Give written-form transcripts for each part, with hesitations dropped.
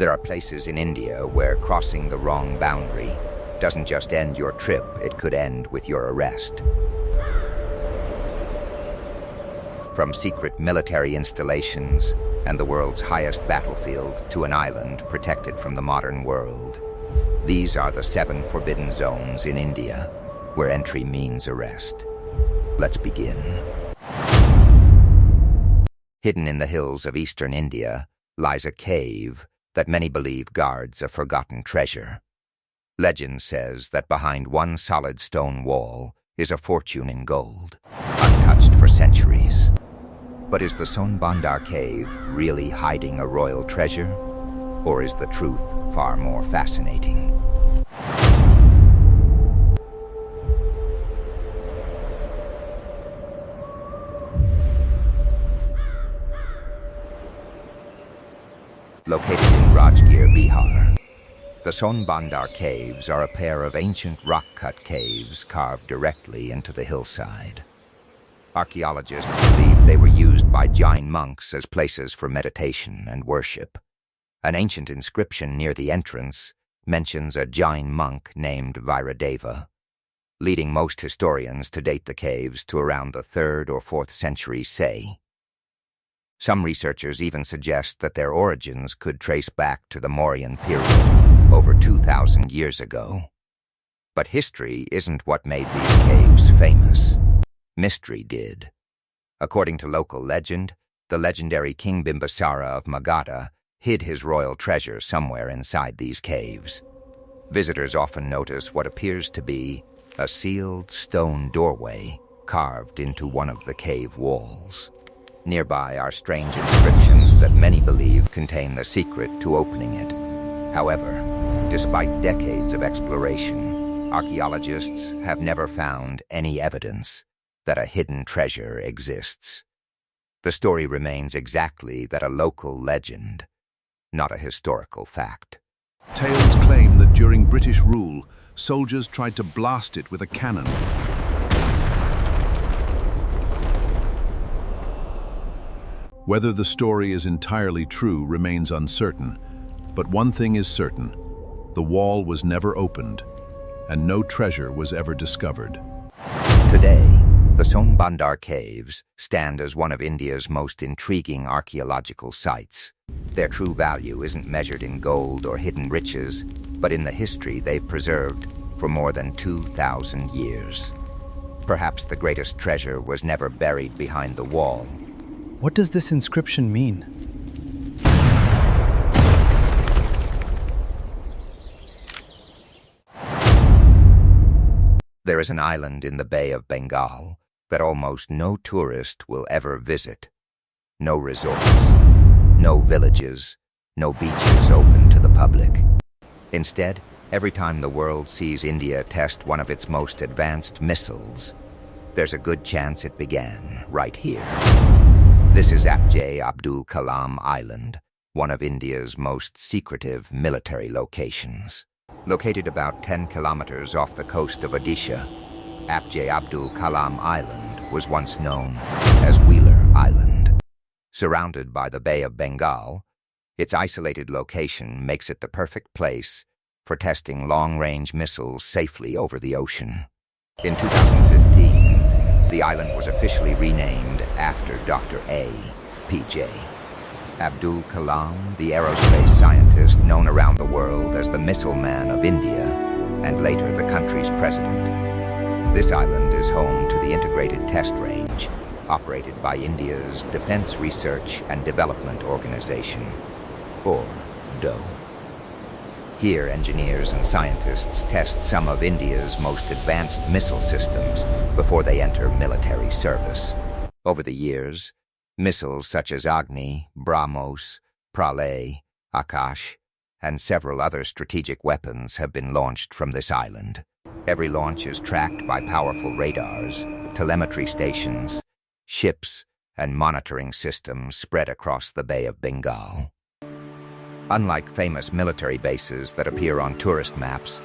There are places in India where crossing the wrong boundary doesn't just end your trip, it could end with your arrest. From secret military installations and the world's highest battlefield to an island protected from the modern world, these are the 7 forbidden zones in India where entry means arrest. Let's begin. Hidden in the hills of eastern India lies a cave that many believe guards a forgotten treasure. Legend says that behind one solid stone wall is a fortune in gold, untouched for centuries. But is the Bhangarh cave really hiding a royal treasure? Or is the truth far more fascinating? Located in Rajgir, Bihar, the Bhangarh caves are a pair of ancient rock-cut caves carved directly into the hillside. Archaeologists believe they were used by Jain monks as places for meditation and worship. An ancient inscription near the entrance mentions a Jain monk named Viradeva, leading most historians to date the caves to around the 3rd or 4th century CE. Some researchers even suggest that their origins could trace back to the Mauryan period, over 2,000 years ago. But history isn't what made these caves famous. Mystery did. According to local legend, the legendary King Bimbisara of Magadha hid his royal treasure somewhere inside these caves. Visitors often notice what appears to be a sealed stone doorway carved into one of the cave walls. Nearby are strange inscriptions that many believe contain the secret to opening it. However, despite decades of exploration, archaeologists have never found any evidence that a hidden treasure exists. The story remains exactly that, a local legend, not a historical fact. Tales claim that during British rule, soldiers tried to blast it with a cannon. Whether the story is entirely true remains uncertain, but one thing is certain: the wall was never opened, and no treasure was ever discovered. Today, the Bhangarh caves stand as one of India's most intriguing archaeological sites. Their true value isn't measured in gold or hidden riches, but in the history they've preserved for more than 2,000 years. Perhaps the greatest treasure was never buried behind the wall. What does this inscription mean? There is an island in the Bay of Bengal that almost no tourist will ever visit. No resorts, no villages, no beaches open to the public. Instead, every time the world sees India test one of its most advanced missiles, there's a good chance it began right here. This is APJ Abdul Kalam Island, one of India's most secretive military locations. Located about 10 kilometers off the coast of Odisha, APJ Abdul Kalam Island was once known as Wheeler Island. Surrounded by the Bay of Bengal, its isolated location makes it the perfect place for testing long-range missiles safely over the ocean. In 2015, the island was officially renamed after Dr. A.P.J. Abdul Kalam, the aerospace scientist known around the world as the Missile Man of India, and later the country's president. This island is home to the Integrated Test Range, operated by India's Defense Research and Development Organization, or DOE. Here, engineers and scientists test some of India's most advanced missile systems before they enter military service. Over the years, missiles such as Agni, BrahMos, Pralay, Akash, and several other strategic weapons have been launched from this island. Every launch is tracked by powerful radars, telemetry stations, ships, and monitoring systems spread across the Bay of Bengal. Unlike famous military bases that appear on tourist maps,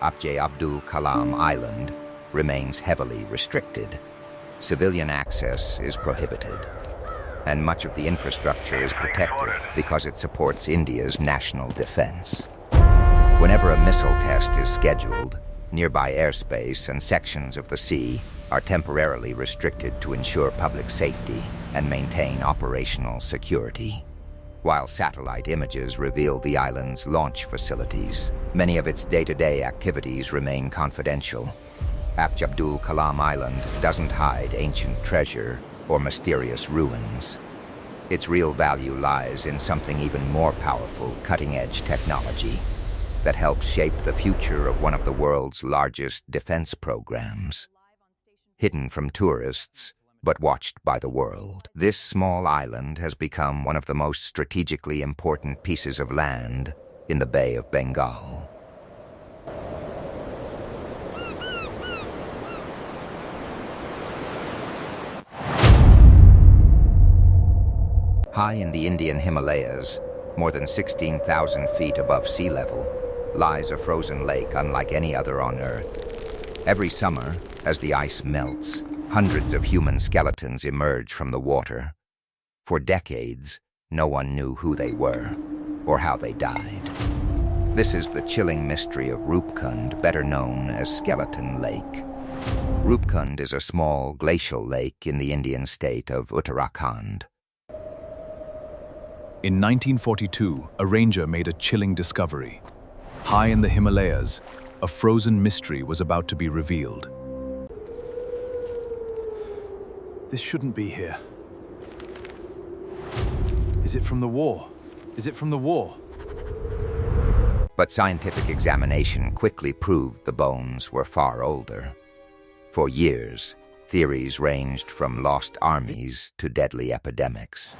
APJ Abdul Kalam Island remains heavily restricted. Civilian access is prohibited. and much of the infrastructure is protected because it supports India's national defense. Whenever a missile test is scheduled, nearby airspace and sections of the sea are temporarily restricted to ensure public safety and maintain operational security. While satellite images reveal the island's launch facilities, many of its day-to-day activities remain confidential. APJ Abdul Kalam Island doesn't hide ancient treasure or mysterious ruins. Its real value lies in something even more powerful, cutting-edge technology that helps shape the future of one of the world's largest defense programs. Hidden from tourists, but watched by the world, this small island has become one of the most strategically important pieces of land in the Bay of Bengal. High in the Indian Himalayas, more than 16,000 feet above sea level, lies a frozen lake unlike any other on Earth. Every summer, as the ice melts, hundreds of human skeletons emerge from the water. For decades, no one knew who they were or how they died. This is the chilling mystery of Rupkund, better known as Skeleton Lake. Rupkund is a small glacial lake in the Indian state of Uttarakhand. In 1942, a ranger made a chilling discovery. High in the Himalayas, a frozen mystery was about to be revealed. This shouldn't be here. Is it from the war? Is it from the war? But scientific examination quickly proved the bones were far older. For years, theories ranged from lost armies to deadly epidemics.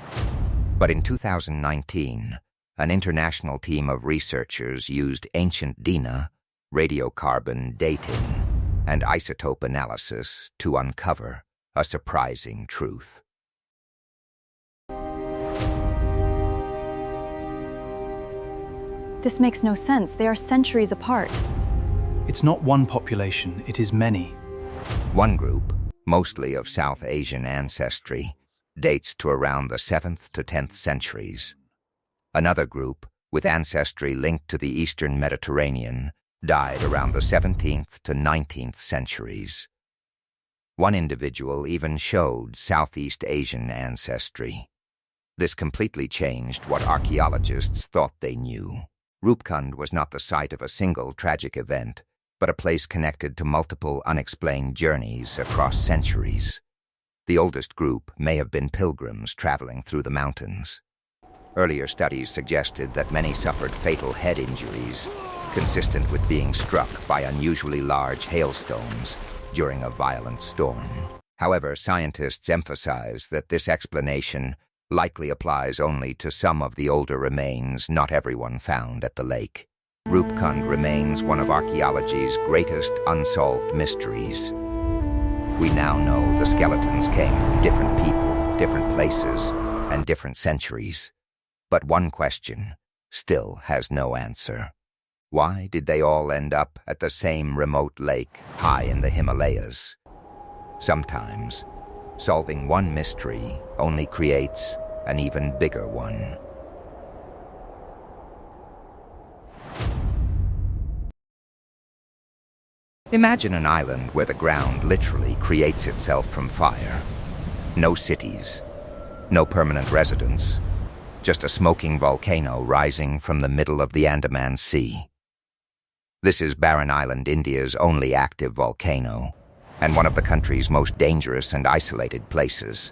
But in 2019, an international team of researchers used ancient DNA, radiocarbon dating, and isotope analysis to uncover a surprising truth. This makes no sense. They are centuries apart. It's not one population, it is many. One group, mostly of South Asian ancestry, dates to around the 7th to 10th centuries. Another group, with ancestry linked to the Eastern Mediterranean, died around the 17th to 19th centuries. One individual even showed Southeast Asian ancestry. This completely changed what archaeologists thought they knew. Rupkund was not the site of a single tragic event, but a place connected to multiple unexplained journeys across centuries. The oldest group may have been pilgrims traveling through the mountains. Earlier studies suggested that many suffered fatal head injuries, consistent with being struck by unusually large hailstones during a violent storm. However, scientists emphasize that this explanation likely applies only to some of the older remains not everyone found at the lake. Rupkund remains one of archaeology's greatest unsolved mysteries. We now know the skeletons came from different people, different places, and different centuries. But one question still has no answer. Why did they all end up at the same remote lake high in the Himalayas? Sometimes, solving one mystery only creates an even bigger one. Imagine an island where the ground literally creates itself from fire. No cities, no permanent residents, just a smoking volcano rising from the middle of the Andaman Sea. This is Barren Island, India's only active volcano, and one of the country's most dangerous and isolated places.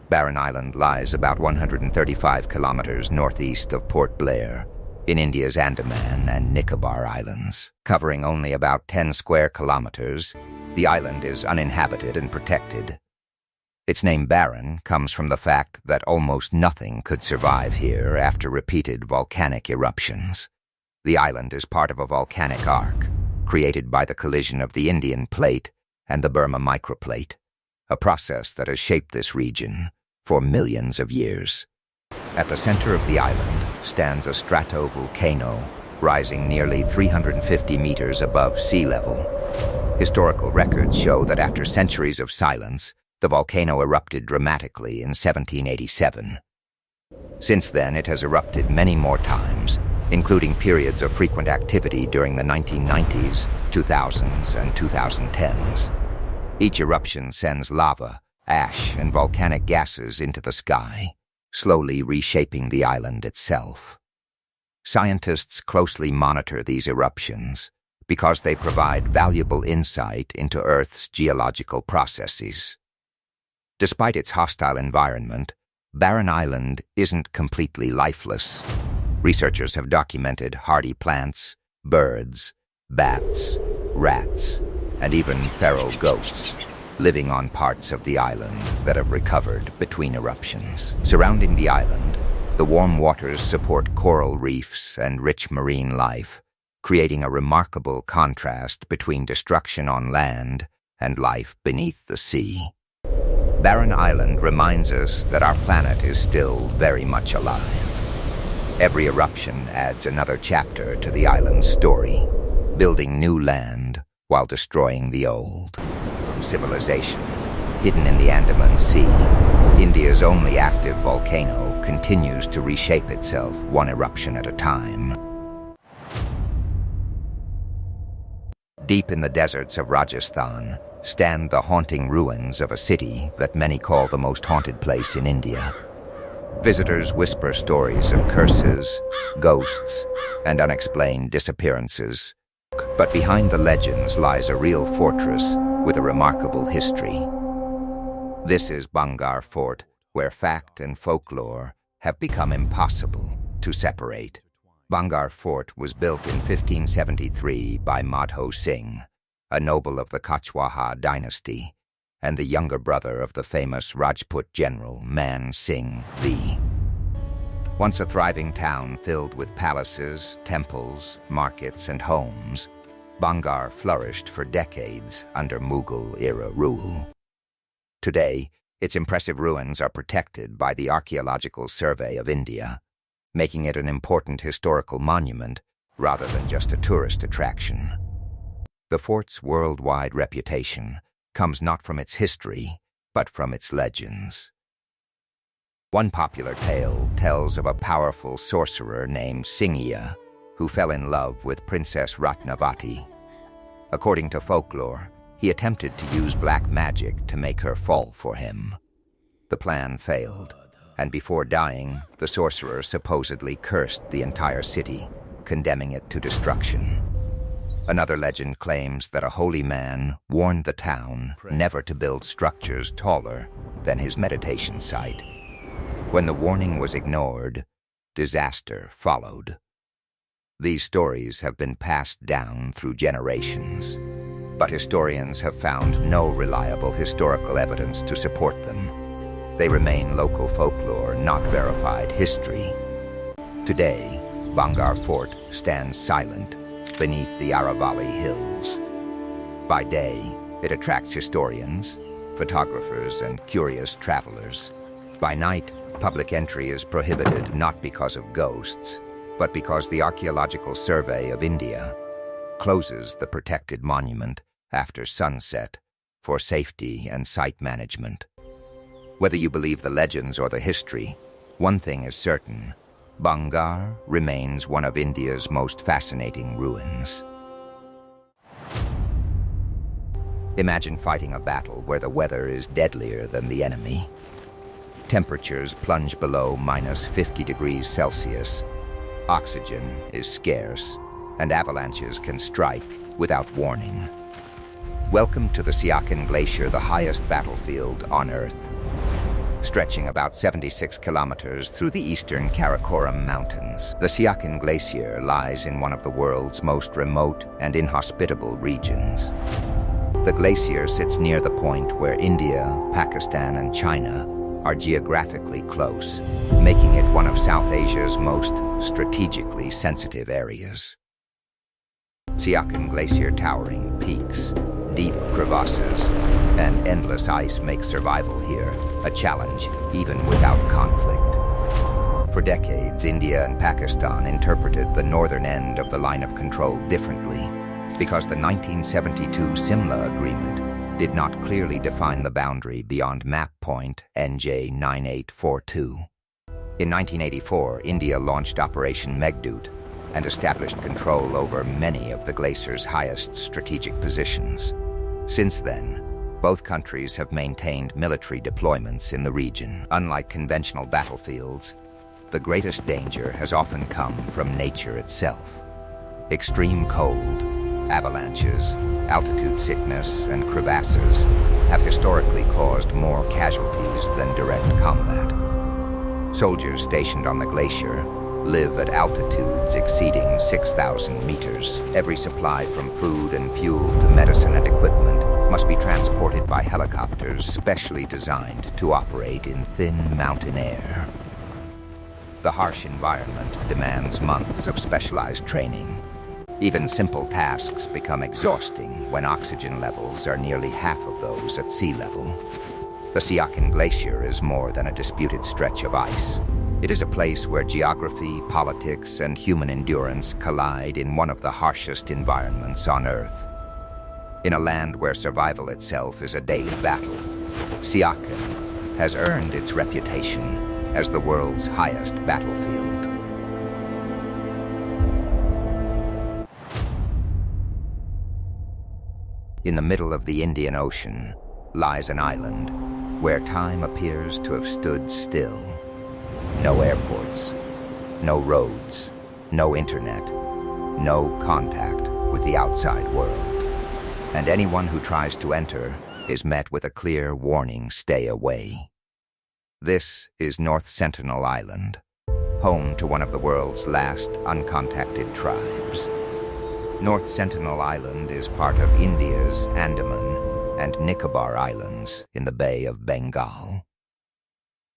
Barren Island lies about 135 kilometers northeast of Port Blair, in India's Andaman and Nicobar Islands. Covering only about 10 square kilometers, the island is uninhabited and protected. Its name Barren comes from the fact that almost nothing could survive here after repeated volcanic eruptions. The island is part of a volcanic arc, created by the collision of the Indian plate and the Burma microplate, a process that has shaped this region for millions of years. At the center of the island stands a stratovolcano rising nearly 350 meters above sea level. Historical records show that after centuries of silence, The volcano erupted dramatically in 1787. Since then, it has erupted many more times, including periods of frequent activity during the 1990s, 2000s, and 2010s. Each eruption sends lava, ash, and volcanic gases into the sky, slowly reshaping the island itself. Scientists closely monitor these eruptions because they provide valuable insight into Earth's geological processes. Despite its hostile environment, Barren Island isn't completely lifeless. Researchers have documented hardy plants, birds, bats, rats, and even feral goats living on parts of the island that have recovered between eruptions. Surrounding the island, the warm waters support coral reefs and rich marine life, creating a remarkable contrast between destruction on land and life beneath the sea. Barren Island reminds us that our planet is still very much alive. Every eruption adds another chapter to the island's story, building new land while destroying the old. From civilization, hidden in the Andaman Sea, India's only active volcano continues to reshape itself one eruption at a time. Deep in the deserts of Rajasthan stand the haunting ruins of a city that many call the most haunted place in India. Visitors whisper stories of curses, ghosts, and unexplained disappearances. But behind the legends lies a real fortress with a remarkable history. This is Bhangarh Fort, where fact and folklore have become impossible to separate. Bhangarh Fort was built in 1573 by Madho Singh, a noble of the Kachwaha dynasty, and the younger brother of the famous Rajput general Man Singh V. Once a thriving town filled with palaces, temples, markets, and homes, Bhangarh flourished for decades under Mughal-era rule. Today, its impressive ruins are protected by the Archaeological Survey of India, making it an important historical monument rather than just a tourist attraction. The fort's worldwide reputation comes not from its history, but from its legends. One popular tale tells of a powerful sorcerer named Singhiya who fell in love with Princess Ratnavati. According to folklore, he attempted to use black magic to make her fall for him. The plan failed, and before dying, the sorcerer supposedly cursed the entire city, condemning it to destruction. Another legend claims that a holy man warned the town never to build structures taller than his meditation site. When the warning was ignored, disaster followed. These stories have been passed down through generations, but historians have found no reliable historical evidence to support them. They remain local folklore, not verified history. Today, Bhangarh Fort stands silent beneath the Aravalli Hills. By day, it attracts historians, photographers, and curious travelers. By night, public entry is prohibited not because of ghosts, but because the Archaeological Survey of India closes the protected monument after sunset for safety and site management. Whether you believe the legends or the history, one thing is certain: Bhangarh remains one of India's most fascinating ruins. Imagine fighting a battle where the weather is deadlier than the enemy. Temperatures plunge below -50 degrees Celsius. Oxygen is scarce, and avalanches can strike without warning. Welcome to the Siachen Glacier, the highest battlefield on Earth. Stretching about 76 kilometers through the eastern Karakoram Mountains, the Siachen Glacier lies in one of the world's most remote and inhospitable regions. The glacier sits near the point where India, Pakistan, and China are geographically close, making it one of South Asia's most strategically sensitive areas. Siachen Glacier towering peaks, deep crevasses, and endless ice make survival here a challenge even without conflict. For decades, India and Pakistan interpreted the northern end of the line of control differently because the 1972 Simla Agreement did not clearly define the boundary beyond map point NJ9842. In 1984, India launched Operation Meghdoot and established control over many of the glacier's highest strategic positions. Since then, both countries have maintained military deployments in the region. Unlike conventional battlefields, the greatest danger has often come from nature itself. Extreme cold, avalanches, altitude sickness, and crevasses have historically caused more casualties than direct combat. Soldiers stationed on the glacier live at altitudes exceeding 6,000 meters. Every supply from food and fuel to medicine and equipment must be transported by helicopters specially designed to operate in thin mountain air. The harsh environment demands months of specialized training. Even simple tasks become exhausting when oxygen levels are nearly half of those at sea level. The Siachen Glacier is more than a disputed stretch of ice. It is a place where geography, politics, and human endurance collide in one of the harshest environments on Earth. In a land where survival itself is a daily battle, Siachen has earned its reputation as the world's highest battlefield. In the middle of the Indian Ocean lies an island where time appears to have stood still. No airports, no roads, no internet, no contact with the outside world. And anyone who tries to enter is met with a clear warning: stay away. This is North Sentinel Island, home to one of the world's last uncontacted tribes. North Sentinel Island is part of India's Andaman and Nicobar Islands in the Bay of Bengal.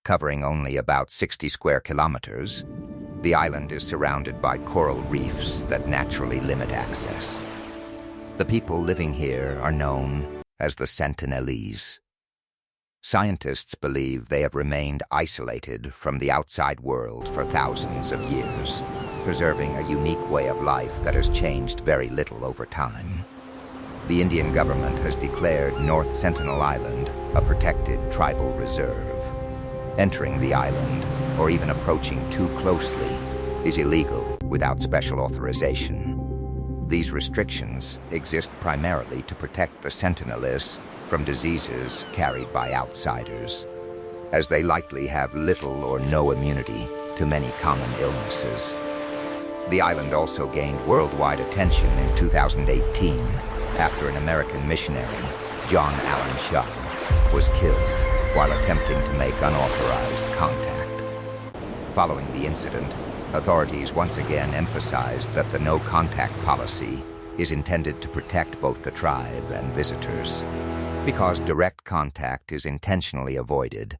Covering only about 60 square kilometers, the island is surrounded by coral reefs that naturally limit access. The people living here are known as the Sentinelese. Scientists believe they have remained isolated from the outside world for thousands of years, preserving a unique way of life that has changed very little over time. The Indian government has declared North Sentinel Island a protected tribal reserve. Entering the island, or even approaching too closely, is illegal without special authorization. These restrictions exist primarily to protect the Sentinelese from diseases carried by outsiders, as they likely have little or no immunity to many common illnesses. The island also gained worldwide attention in 2018 after an American missionary, John Allen Shaw, was killed while attempting to make unauthorized contact. Following the incident, authorities once again emphasized that the no-contact policy is intended to protect both the tribe and visitors. Because direct contact is intentionally avoided,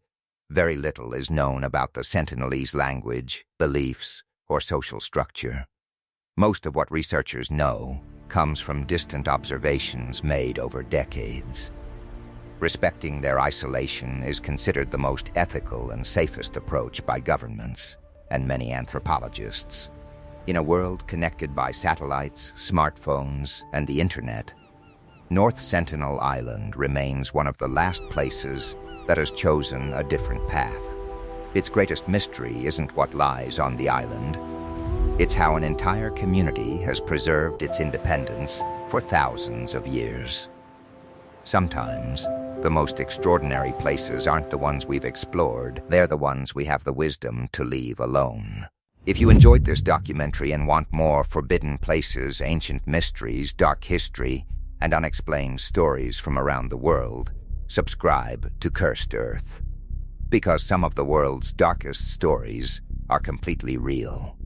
very little is known about the Sentinelese language, beliefs, or social structure. Most of what researchers know comes from distant observations made over decades. Respecting their isolation is considered the most ethical and safest approach by governments and many anthropologists. In a world connected by satellites, smartphones, and the internet, North Sentinel Island remains one of the last places that has chosen a different path. Its greatest mystery isn't what lies on the island. It's how an entire community has preserved its independence for thousands of years. Sometimes, the most extraordinary places aren't the ones we've explored, they're the ones we have the wisdom to leave alone. If you enjoyed this documentary and want more forbidden places, ancient mysteries, dark history, and unexplained stories from around the world, subscribe to Cursed Earth. Because some of the world's darkest stories are completely real.